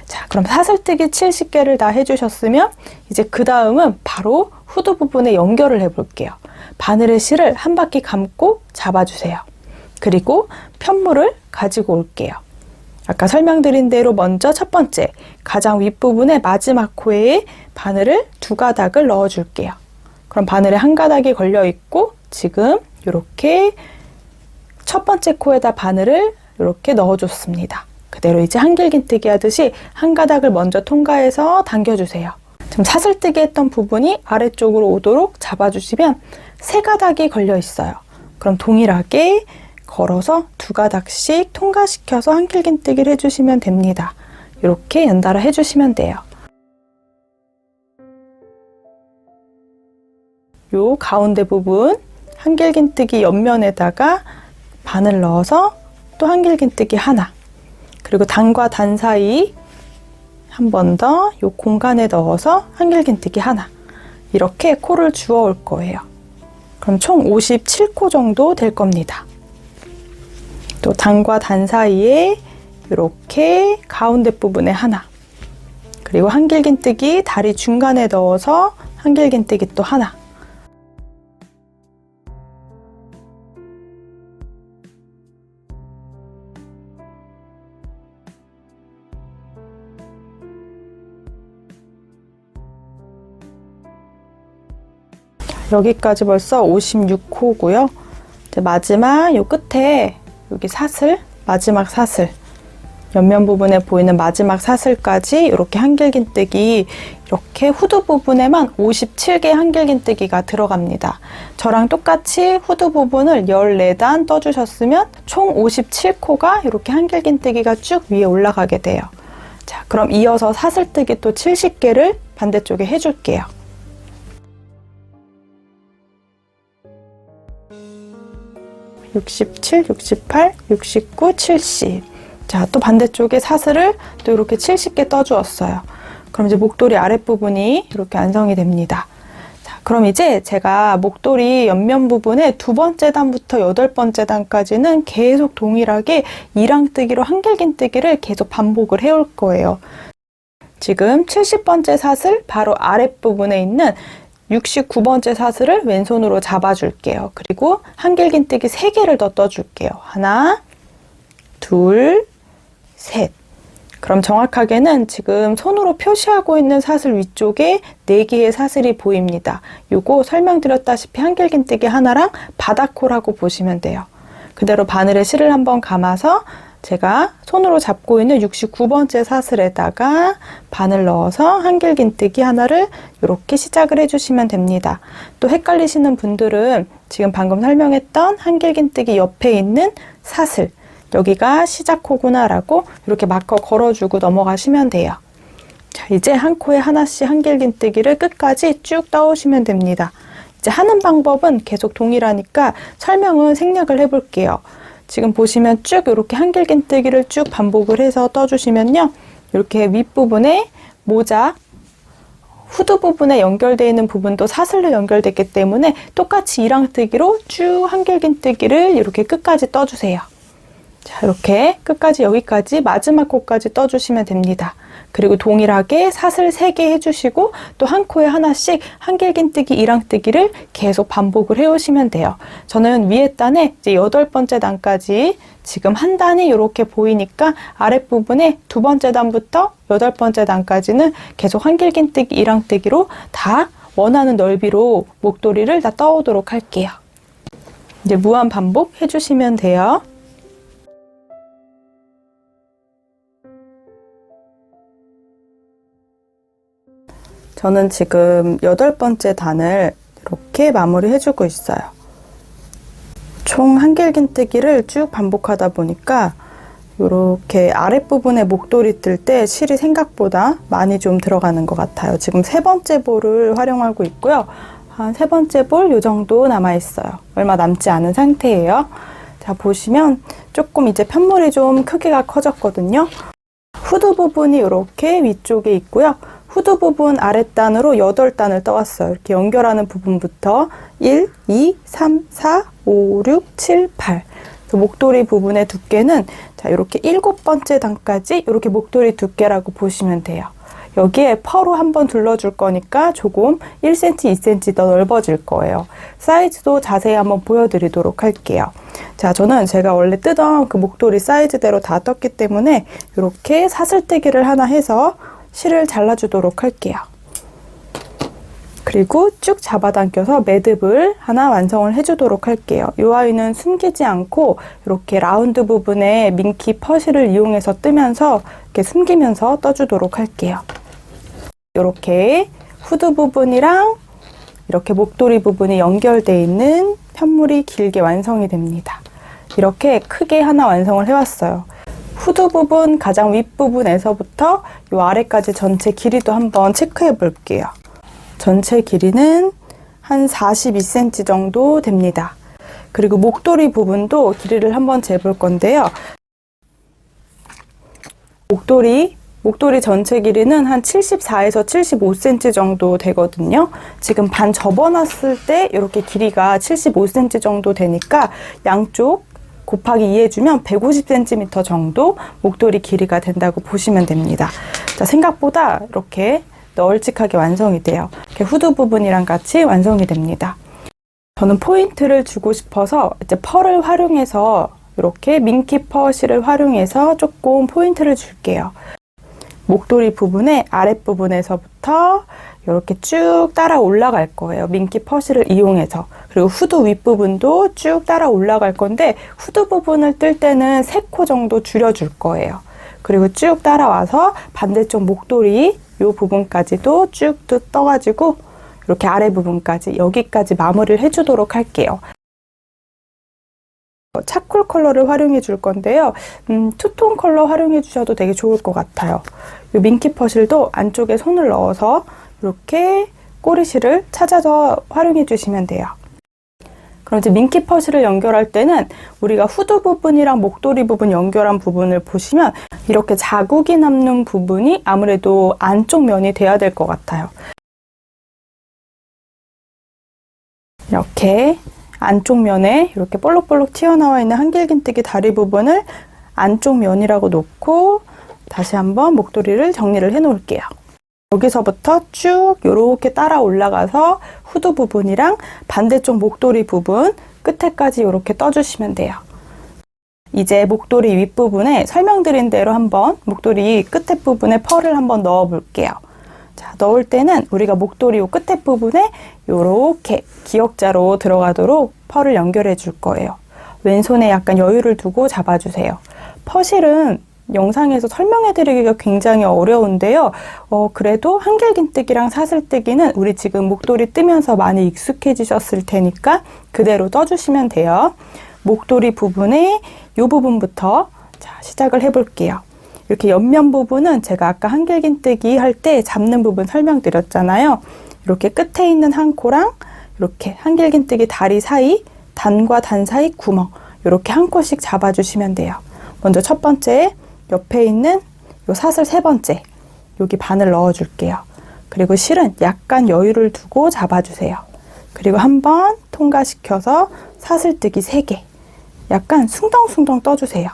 자, 그럼 사슬뜨기 70개를 다 해주셨으면 이제 그 다음은 바로 후드 부분에 연결을 해볼게요. 바늘의 실을 한 바퀴 감고 잡아주세요. 그리고 편물을 가지고 올게요. 아까 설명드린 대로 먼저 첫 번째 가장 윗부분에 마지막 코에 바늘을 2가닥을 넣어줄게요. 그럼 바늘에 한 가닥이 걸려 있고 지금 이렇게 첫 번째 코에다 바늘을 이렇게 넣어줬습니다. 그대로 이제 한길긴뜨기 하듯이 한 가닥을 먼저 통과해서 당겨주세요. 지금 사슬뜨기 했던 부분이 아래쪽으로 오도록 잡아주시면 3가닥이 걸려 있어요. 그럼 동일하게 걸어서 2가닥씩 통과시켜서 한길긴뜨기를 해주시면 됩니다. 이렇게 연달아 해주시면 돼요. 요 가운데 부분 한길긴뜨기 옆면에다가 바늘 넣어서 또 한길긴뜨기 하나, 그리고 단과 단 사이 한 번 더 이 공간에 넣어서 한길긴뜨기 하나. 이렇게 코를 주워 올 거예요. 그럼 총 57코 정도 될 겁니다. 또 단과 단 사이에 이렇게 가운데 부분에 하나, 그리고 한길긴뜨기 다리 중간에 넣어서 한길긴뜨기 또 하나. 여기까지 벌써 56코고요. 이제 마지막 요 끝에 여기 사슬, 마지막 사슬, 옆면 부분에 보이는 마지막 사슬까지 이렇게 한길긴뜨기, 이렇게 후드 부분에만 57개 한길긴뜨기가 들어갑니다. 저랑 똑같이 후드 부분을 14단 떠주셨으면 총 57코가 이렇게 한길긴뜨기가 쭉 위에 올라가게 돼요. 자, 그럼 이어서 사슬뜨기 또 70개를 반대쪽에 해줄게요. 67, 68, 69, 70. 자, 또 반대쪽에 사슬을 또 이렇게 70개 떠주었어요. 그럼 이제 목도리 아랫부분이 이렇게 완성이 됩니다. 자, 그럼 이제 제가 목도리 옆면 부분에 두 번째 단부터 8번째 단까지는 계속 동일하게 이랑뜨기로 한길긴뜨기를 계속 반복을 해올 거예요. 지금 70번째 사슬 바로 아랫부분에 있는 69번째 사슬을 왼손으로 잡아줄게요. 그리고 한길긴뜨기 3개를 더 떠줄게요. 하나, 둘, 셋. 그럼 정확하게는 지금 손으로 표시하고 있는 사슬 위쪽에 4개의 사슬이 보입니다. 요거 설명드렸다시피 한길긴뜨기 하나랑 바닥코라고 보시면 돼요. 그대로 바늘에 실을 한번 감아서 제가 손으로 잡고 있는 69번째 사슬에다가 바늘 넣어서 한길긴뜨기 하나를 이렇게 시작을 해주시면 됩니다. 또 헷갈리시는 분들은 지금 방금 설명했던 한길긴뜨기 옆에 있는 사슬, 여기가 시작코구나 라고 이렇게 마커 걸어주고 넘어가시면 돼요. 자, 이제 한 코에 하나씩 한길긴뜨기를 끝까지 쭉 떠오시면 됩니다. 이제 하는 방법은 계속 동일하니까 설명은 생략을 해볼게요. 지금 보시면 쭉 이렇게 한길긴뜨기를 쭉 반복을 해서 떠주시면요. 이렇게 윗부분에 모자, 후드 부분에 연결되어 있는 부분도 사슬로 연결됐기 때문에 똑같이 이랑뜨기로 쭉 한길긴뜨기를 이렇게 끝까지 떠주세요. 자, 이렇게 끝까지 여기까지 마지막 코까지 떠주시면 됩니다. 그리고 동일하게 사슬 3개 해주시고 또 한 코에 하나씩 한길긴뜨기, 이랑뜨기를 계속 반복을 해오시면 돼요. 저는 위에 단에 이제 8번째 단까지 지금 한 단이 이렇게 보이니까 아랫부분에 2번째 단부터 8번째 단까지는 계속 한길긴뜨기, 이랑뜨기로 다 원하는 넓이로 목도리를 다 떠오도록 할게요. 이제 무한 반복 해주시면 돼요. 저는 지금 8번째 단을 이렇게 마무리 해주고 있어요. 총 한길긴뜨기를 쭉 반복하다 보니까 이렇게 아랫부분에 목도리 뜰 때 실이 생각보다 많이 좀 들어가는 것 같아요. 지금 3번째 볼을 활용하고 있고요. 한 3번째 볼 요 정도 남아있어요. 얼마 남지 않은 상태예요. 자, 보시면 조금 이제 편물이 좀 크기가 커졌거든요. 후드 부분이 이렇게 위쪽에 있고요. 후드 부분 아랫단으로 8단을 떠왔어요. 이렇게 연결하는 부분부터 1, 2, 3, 4, 5, 6, 7, 8. 목도리 부분의 두께는 자, 이렇게 7번째 단까지 이렇게 목도리 두께라고 보시면 돼요. 여기에 펄로 한번 둘러줄 거니까 조금 1cm, 2cm 더 넓어질 거예요. 사이즈도 자세히 한번 보여드리도록 할게요. 자, 저는 제가 원래 뜨던 그 목도리 사이즈대로 다 떴기 때문에 이렇게 사슬뜨기를 하나 해서 실을 잘라주도록 할게요. 그리고 쭉 잡아당겨서 매듭을 하나 완성을 해주도록 할게요. 이 아이는 숨기지 않고 이렇게 라운드 부분에 민키 퍼실을 이용해서 뜨면서 이렇게 숨기면서 떠주도록 할게요. 이렇게 후드 부분이랑 이렇게 목도리 부분이 연결되어 있는 편물이 길게 완성이 됩니다. 이렇게 크게 하나 완성을 해왔어요. 후드 부분 가장 윗부분에서부터 이 아래까지 전체 길이도 한번 체크해 볼게요. 전체 길이는 한 42cm 정도 됩니다. 그리고 목도리 부분도 길이를 한번 재볼 건데요. 목도리 목도리 전체 길이는 한 74에서 75cm 정도 되거든요. 지금 반 접어놨을 때 이렇게 길이가 75cm 정도 되니까 양쪽 곱하기 2 해주면 150cm 정도 목도리 길이가 된다고 보시면 됩니다. 자, 생각보다 이렇게 널찍하게 완성이 돼요. 이렇게 후드 부분이랑 같이 완성이 됩니다. 저는 포인트를 주고 싶어서 이제 펄을 활용해서 이렇게 민키 퍼실을 활용해서 조금 포인트를 줄게요. 목도리 부분의 아랫부분에서부터 이렇게 쭉 따라 올라갈 거예요. 민키 퍼실을 이용해서. 그리고 후드 윗부분도 쭉 따라 올라갈 건데 후드 부분을 뜰 때는 3코 정도 줄여줄 거예요. 그리고 쭉 따라와서 반대쪽 목도리 이 부분까지도 쭉 떠가지고 이렇게 아래 부분까지 여기까지 마무리를 해주도록 할게요. 차콜 컬러를 활용해 줄 건데요. 투톤 컬러 활용해 주셔도 되게 좋을 것 같아요. 이 민키 퍼실도 안쪽에 손을 넣어서 이렇게 꼬리실을 찾아서 활용해 주시면 돼요. 그럼 이제 민키 퍼실을 연결할 때는 우리가 후드 부분이랑 목도리 부분 연결한 부분을 보시면 이렇게 자국이 남는 부분이 아무래도 안쪽 면이 돼야 될 것 같아요. 이렇게 안쪽 면에 이렇게 볼록볼록 튀어나와 있는 한길긴뜨기 다리 부분을 안쪽 면이라고 놓고 다시 한번 목도리를 정리를 해 놓을게요. 여기서부터 쭉 이렇게 따라 올라가서 후드 부분이랑 반대쪽 목도리 부분 끝에까지 이렇게 떠주시면 돼요. 이제 목도리 윗부분에 설명드린 대로 한번 목도리 끝에 부분에 펄을 한번 넣어 볼게요. 자, 넣을 때는 우리가 목도리 끝에 부분에 이렇게 기역자로 들어가도록 펄을 연결해 줄 거예요. 왼손에 약간 여유를 두고 잡아주세요. 퍼실은 영상에서 설명해 드리기가 굉장히 어려운데요. 그래도 한길긴뜨기랑 사슬뜨기는 우리 지금 목도리 뜨면서 많이 익숙해지셨을 테니까 그대로 떠주시면 돼요. 목도리 부분에 이 부분부터 자, 시작을 해 볼게요. 이렇게 옆면 부분은 제가 아까 한길긴뜨기 할 때 잡는 부분 설명드렸잖아요. 이렇게 끝에 있는 한 코랑 이렇게 한길긴뜨기 다리 사이, 단과 단 사이 구멍 이렇게 한 코씩 잡아주시면 돼요. 먼저 첫 번째 옆에 있는 요 사슬 3번째 여기 바늘 넣어줄게요. 그리고 실은 약간 여유를 두고 잡아주세요. 그리고 한번 통과시켜서 사슬뜨기 3개 약간 숭덩숭덩 떠주세요.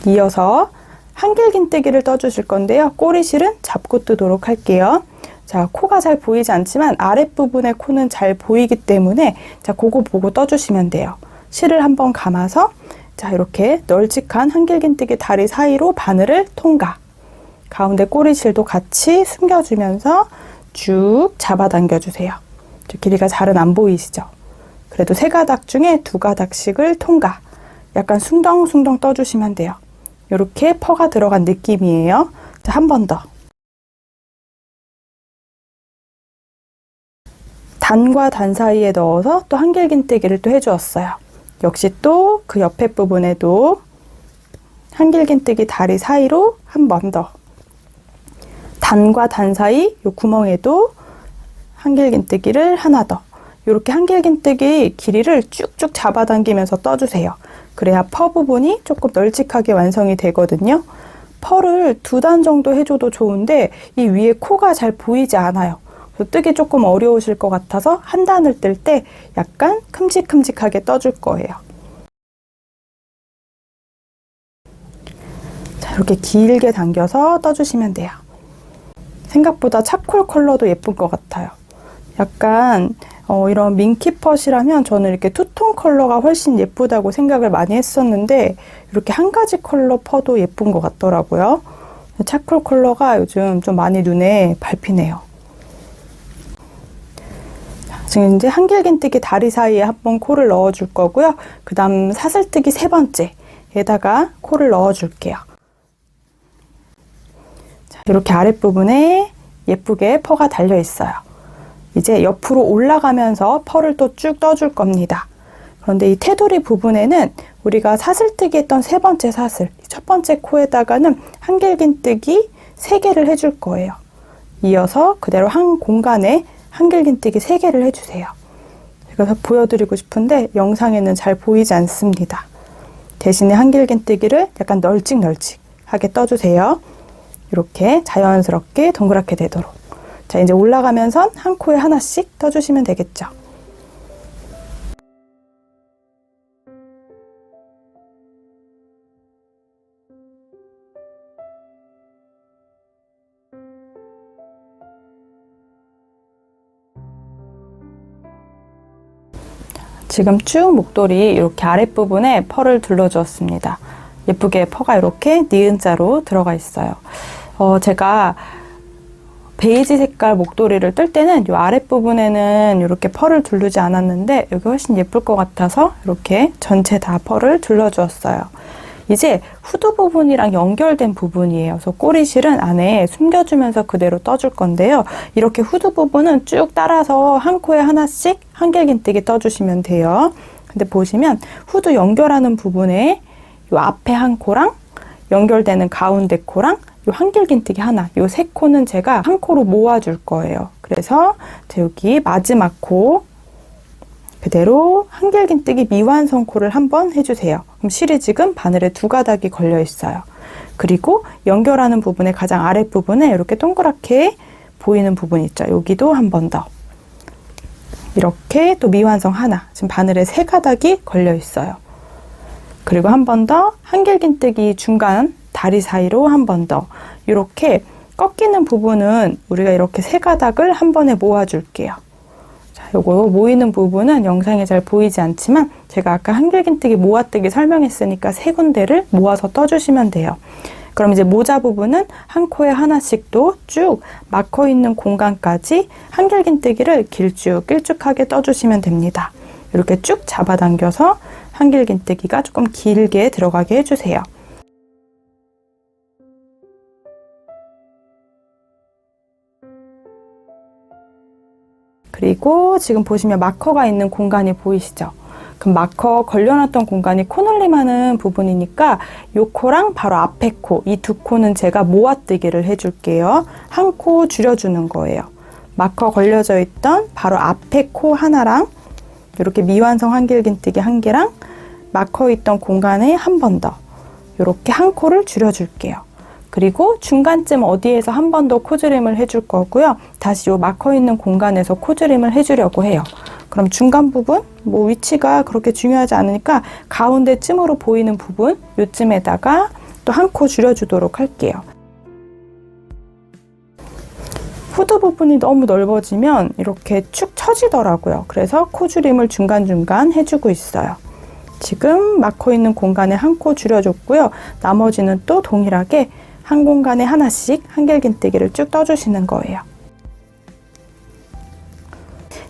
이어서 한길긴뜨기를 떠주실 건데요. 꼬리실은 잡고 뜨도록 할게요. 자, 코가 잘 보이지 않지만 아랫부분의 코는 잘 보이기 때문에 자, 그거 보고 떠주시면 돼요. 실을 한번 감아서 자, 이렇게 널찍한 한길긴뜨기 다리 사이로 바늘을 통과. 가운데 꼬리실도 같이 숨겨주면서 쭉 잡아당겨 주세요. 길이가 잘은 안 보이시죠? 그래도 3가닥 중에 2가닥씩을 통과. 약간 숭덩숭덩 떠주시면 돼요. 이렇게 퍼가 들어간 느낌이에요. 자, 한 번 더. 단과 단 사이에 넣어서 또 한길긴뜨기를 또 해주었어요. 역시 또 그 옆에 부분에도 한길긴뜨기 다리 사이로 한 번 더. 단과 단 사이 이 구멍에도 한길긴뜨기를 하나 더. 이렇게 한길긴뜨기 길이를 쭉쭉 잡아당기면서 떠주세요. 그래야 퍼 부분이 조금 널찍하게 완성이 되거든요. 펄을 2단 정도 해줘도 좋은데 이 위에 코가 잘 보이지 않아요. 뜨기 조금 어려우실 것 같아서 한 단을 뜰 때 약간 큼직큼직하게 떠줄 거예요. 자, 이렇게 길게 당겨서 떠주시면 돼요. 생각보다 차콜 컬러도 예쁜 것 같아요. 약간 이런 민키 펫이라면 저는 이렇게 투톤 컬러가 훨씬 예쁘다고 생각을 많이 했었는데 이렇게 한 가지 컬러 퍼도 예쁜 것 같더라고요. 차콜 컬러가 요즘 좀 많이 눈에 밟히네요. 지금 이제 한길긴뜨기 다리 사이에 한번 코를 넣어줄 거고요. 그 다음 사슬뜨기 3번째에다가 코를 넣어줄게요. 자, 이렇게 아랫부분에 예쁘게 퍼가 달려 있어요. 이제 옆으로 올라가면서 펄을 또 쭉 떠줄 겁니다. 그런데 이 테두리 부분에는 우리가 사슬뜨기 했던 3번째 사슬, 첫 번째 코에다가는 한길긴뜨기 3개를 해줄 거예요. 이어서 그대로 한 공간에 한길긴뜨기 3개를 해주세요. 제가 보여드리고 싶은데 영상에는 잘 보이지 않습니다. 대신에 한길긴뜨기를 약간 널찍널찍 하게 떠주세요. 이렇게 자연스럽게 동그랗게 되도록. 자, 이제 올라가면 선 한 코에 하나씩 떠주시면 되겠죠. 지금 쭉 목도리 이렇게 아랫부분에 펄을 둘러주었습니다. 예쁘게 펄가 이렇게 니은자로 들어가 있어요. 제가 베이지 색깔 목도리를 뜰 때는 이 아랫부분에는 이렇게 펄을 두르지 않았는데 여기 훨씬 예쁠 것 같아서 이렇게 전체 다 펄을 둘러주었어요. 이제 후드 부분이랑 연결된 부분이에요. 그래서 꼬리실은 안에 숨겨주면서 그대로 떠줄 건데요. 이렇게 후드 부분은 쭉 따라서 한 코에 하나씩 한길긴뜨기 떠주시면 돼요. 근데 보시면 후드 연결하는 부분에 이 앞에 한 코랑 연결되는 가운데 코랑 이 한길긴뜨기 하나, 이 세 코는 제가 한 코로 모아줄 거예요. 그래서 여기 마지막 코 그대로 한길긴뜨기 미완성 코를 한번 해주세요. 그럼 실이 지금 바늘에 2가닥이 걸려 있어요. 그리고 연결하는 부분의 가장 아랫부분에 이렇게 동그랗게 보이는 부분 있죠. 여기도 한 번 더. 이렇게 또 미완성 하나. 지금 바늘에 3가닥이 걸려 있어요. 그리고 한 번 더 한길긴뜨기 중간 다리 사이로 한 번 더. 이렇게 꺾이는 부분은 우리가 이렇게 3가닥을 한 번에 모아줄게요. 요거 모이는 부분은 영상에 잘 보이지 않지만 제가 아까 한길긴뜨기 모아뜨기 설명했으니까 3군데를 모아서 떠주시면 돼요. 그럼 이제 모자 부분은 한 코에 하나씩 또 쭉 막혀 있는 공간까지 한길긴뜨기를 길쭉하게 떠주시면 됩니다. 이렇게 쭉 잡아당겨서 한길긴뜨기가 조금 길게 들어가게 해주세요. 그리고 지금 보시면 마커가 있는 공간이 보이시죠? 그럼 마커 걸려놨던 공간이 코놀림하는 부분이니까 이 코랑 바로 앞에 코, 이 2코는 제가 모아뜨기를 해줄게요. 한 코 줄여주는 거예요. 마커 걸려져 있던 바로 앞에 코 하나랑 이렇게 미완성 한길긴뜨기 1개랑 마커 있던 공간에 한 번 더 이렇게 한 코를 줄여줄게요. 그리고 중간쯤 어디에서 한 번 더 코줄임을 해줄 거고요. 다시 이 마커 있는 공간에서 코줄임을 해주려고 해요. 그럼 중간 부분, 위치가 그렇게 중요하지 않으니까 가운데쯤으로 보이는 부분, 요쯤에다가 또 한 코 줄여주도록 할게요. 후드 부분이 너무 넓어지면 이렇게 축 처지더라고요. 그래서 코줄임을 중간중간 해주고 있어요. 지금 마커 있는 공간에 한 코 줄여줬고요. 나머지는 또 동일하게 한 공간에 하나씩 한길긴뜨기를 쭉 떠주시는 거예요.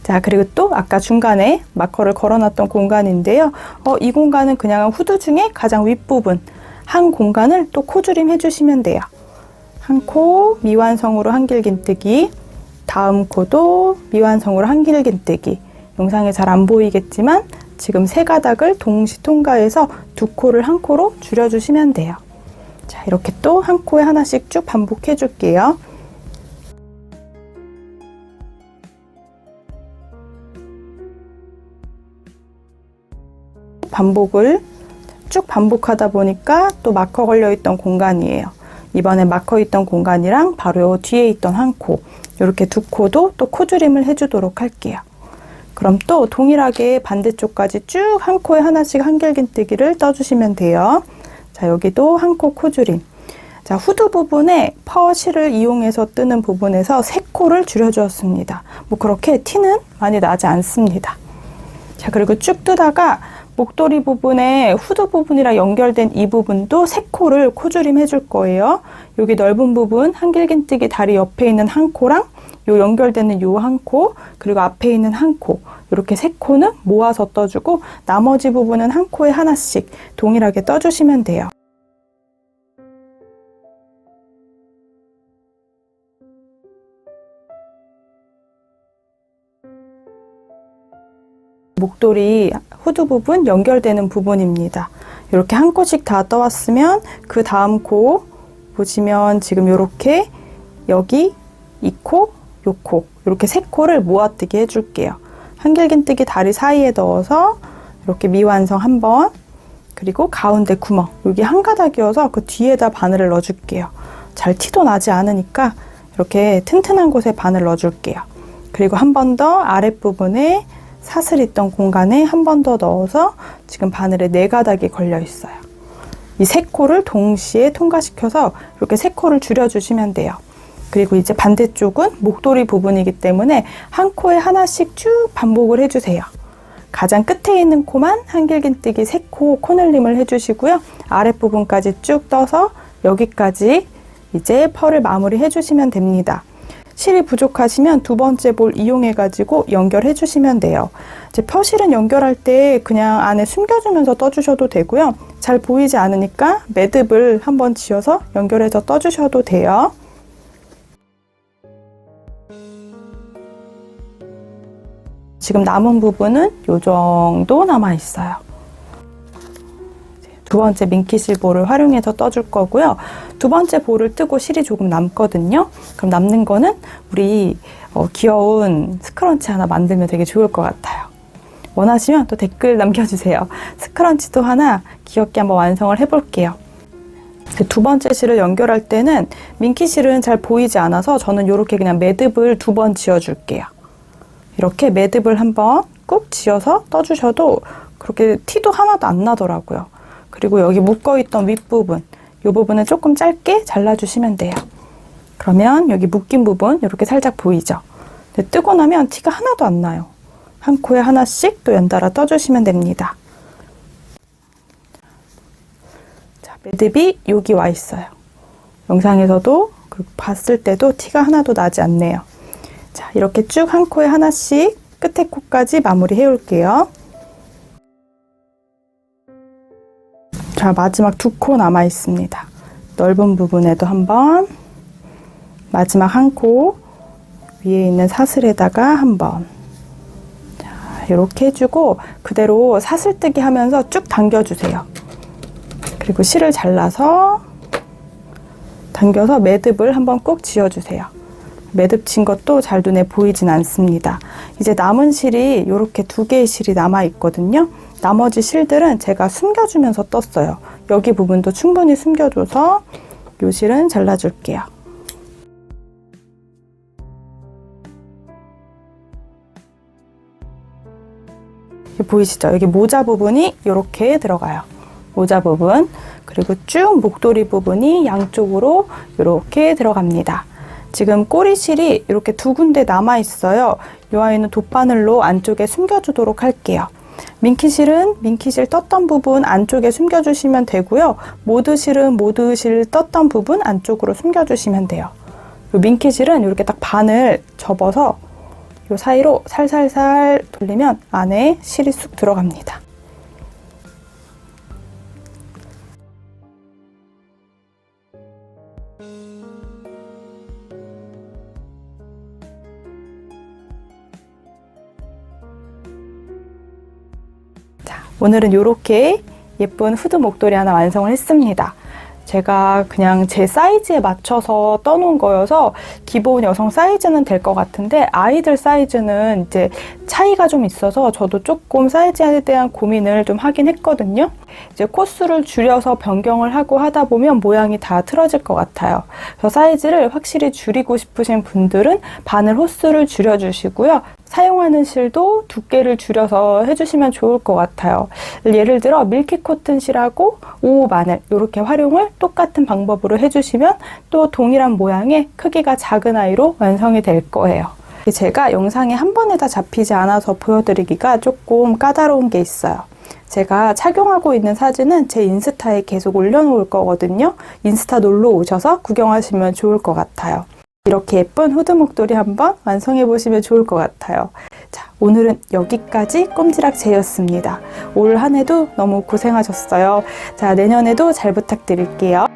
자, 그리고 또 아까 중간에 마커를 걸어놨던 공간인데요. 이 공간은 그냥 후드 중에 가장 윗부분 한 공간을 또 코줄임 해주시면 돼요. 한 코 미완성으로 한길긴뜨기, 다음 코도 미완성으로 한길긴뜨기. 영상에 잘 안 보이겠지만 지금 3가닥을 동시 통과해서 2코를 한 코로 줄여주시면 돼요. 자, 이렇게 또 한 코에 하나씩 쭉 반복해 줄게요. 반복을 쭉 반복하다 보니까 또 마커 걸려 있던 공간이에요. 이번에 마커 있던 공간이랑 바로 뒤에 있던 한 코, 이렇게 2코도 또 코줄임을 해주도록 할게요. 그럼 또 동일하게 반대쪽까지 쭉 한 코에 하나씩 한길긴뜨기를 떠주시면 돼요. 자, 여기도 한 코 코줄임. 자, 후드 부분에 퍼실을 이용해서 뜨는 부분에서 3코를 줄여주었습니다. 그렇게 티는 많이 나지 않습니다. 자, 그리고 쭉 뜨다가 목도리 부분에 후드 부분이랑 연결된 이 부분도 3코를 코줄임 해줄 거예요. 여기 넓은 부분 한길긴뜨기 다리 옆에 있는 한 코랑 요 연결되는 요 한 코, 그리고 앞에 있는 한 코, 이렇게 3코는 모아서 떠주고 나머지 부분은 한 코에 하나씩 동일하게 떠주시면 돼요. 목도리 후드 부분 연결되는 부분입니다. 이렇게 한 코씩 다 떠왔으면 그 다음 코 보시면 지금 이렇게 여기 이 코, 요 코, 이렇게 3코를 모아뜨기 해줄게요. 한길긴뜨기 다리 사이에 넣어서 이렇게 미완성 한 번, 그리고 가운데 구멍, 여기 한 가닥이어서 그 뒤에다 바늘을 넣어줄게요. 잘 티도 나지 않으니까 이렇게 튼튼한 곳에 바늘 넣어줄게요. 그리고 한 번 더 아랫부분에 사슬 있던 공간에 한 번 더 넣어서 지금 바늘에 4가닥이 걸려 있어요. 이 3코를 동시에 통과시켜서 이렇게 3코를 줄여주시면 돼요. 그리고 이제 반대쪽은 목도리 부분이기 때문에 한 코에 하나씩 쭉 반복을 해주세요. 가장 끝에 있는 코만 한길긴뜨기 3코 코늘림을 해주시고요. 아랫부분까지 쭉 떠서 여기까지 이제 펄을 마무리 해주시면 됩니다. 실이 부족하시면 2번째 볼 이용해가지고 연결해 주시면 돼요. 이제 펴실은 연결할 때 그냥 안에 숨겨주면서 떠주셔도 되고요. 잘 보이지 않으니까 매듭을 한번 지어서 연결해서 떠주셔도 돼요. 지금 남은 부분은 이 정도 남아 있어요. 2번째 민키실 볼을 활용해서 떠줄 거고요. 2번째 볼을 뜨고 실이 조금 남거든요. 그럼 남는 거는 우리 귀여운 스크런치 하나 만들면 되게 좋을 것 같아요. 원하시면 또 댓글 남겨주세요. 스크런치도 하나 귀엽게 한번 완성을 해볼게요. 2번째 실을 연결할 때는 민키실은 잘 보이지 않아서 저는 이렇게 그냥 매듭을 2번 지어줄게요. 이렇게 매듭을 한번 꾹 지어서 떠주셔도 그렇게 티도 하나도 안 나더라고요. 그리고 여기 묶어있던 윗부분, 이 부분은 조금 짧게 잘라주시면 돼요. 그러면 여기 묶인 부분 이렇게 살짝 보이죠? 뜨고 나면 티가 하나도 안 나요. 한 코에 하나씩 또 연달아 떠주시면 됩니다. 자, 매듭이 여기 와 있어요. 영상에서도 봤을 때도 티가 하나도 나지 않네요. 자, 이렇게 쭉 한 코에 하나씩 끝에 코까지 마무리 해올게요. 자, 마지막 2코 남아 있습니다. 넓은 부분에도 한번, 마지막 한 코 위에 있는 사슬에다가 한번. 자, 이렇게 해주고 그대로 사슬뜨기 하면서 쭉 당겨주세요. 그리고 실을 잘라서 당겨서 매듭을 한번 꼭 지어주세요. 매듭 친 것도 잘 눈에 보이진 않습니다. 이제 남은 실이 이렇게 2개의 실이 남아 있거든요. 나머지 실들은 제가 숨겨주면서 떴어요. 여기 부분도 충분히 숨겨줘서 이 실은 잘라줄게요. 보이시죠? 여기 모자 부분이 이렇게 들어가요. 모자 부분, 그리고 쭉 목도리 부분이 양쪽으로 이렇게 들어갑니다. 지금 꼬리실이 이렇게 2군데 남아 있어요. 이 아이는 돗바늘로 안쪽에 숨겨주도록 할게요. 민키실은 민키실 떴던 부분 안쪽에 숨겨주시면 되고요. 모드실은 모드실 떴던 부분 안쪽으로 숨겨주시면 돼요. 민키실은 이렇게 딱 반을 접어서 이 사이로 살살살 돌리면 안에 실이 쑥 들어갑니다. 오늘은 이렇게 예쁜 후드 목도리 하나 완성을 했습니다. 제가 그냥 제 사이즈에 맞춰서 떠놓은 거여서 기본 여성 사이즈는 될 것 같은데 아이들 사이즈는 이제 차이가 좀 있어서 저도 조금 사이즈에 대한 고민을 좀 하긴 했거든요. 이제 코수를 줄여서 변경을 하고 하다 보면 모양이 다 틀어질 것 같아요. 그래서 사이즈를 확실히 줄이고 싶으신 분들은 바늘 호수를 줄여주시고요. 사용하는 실도 두께를 줄여서 해주시면 좋을 것 같아요. 예를 들어 밀키 코튼 실하고 5호 바늘 이렇게 활용을 똑같은 방법으로 해주시면 또 동일한 모양의 크기가 작은 아이로 완성이 될 거예요. 제가 영상에 한 번에 다 잡히지 않아서 보여드리기가 조금 까다로운 게 있어요. 제가 착용하고 있는 사진은 제 인스타에 계속 올려놓을 거거든요. 인스타 놀러 오셔서 구경하시면 좋을 것 같아요. 이렇게 예쁜 후드 목도리 한번 완성해 보시면 좋을 것 같아요. 자, 오늘은 여기까지 꼼지락 제이였습니다. 올 한 해도 너무 고생하셨어요. 자, 내년에도 잘 부탁드릴게요.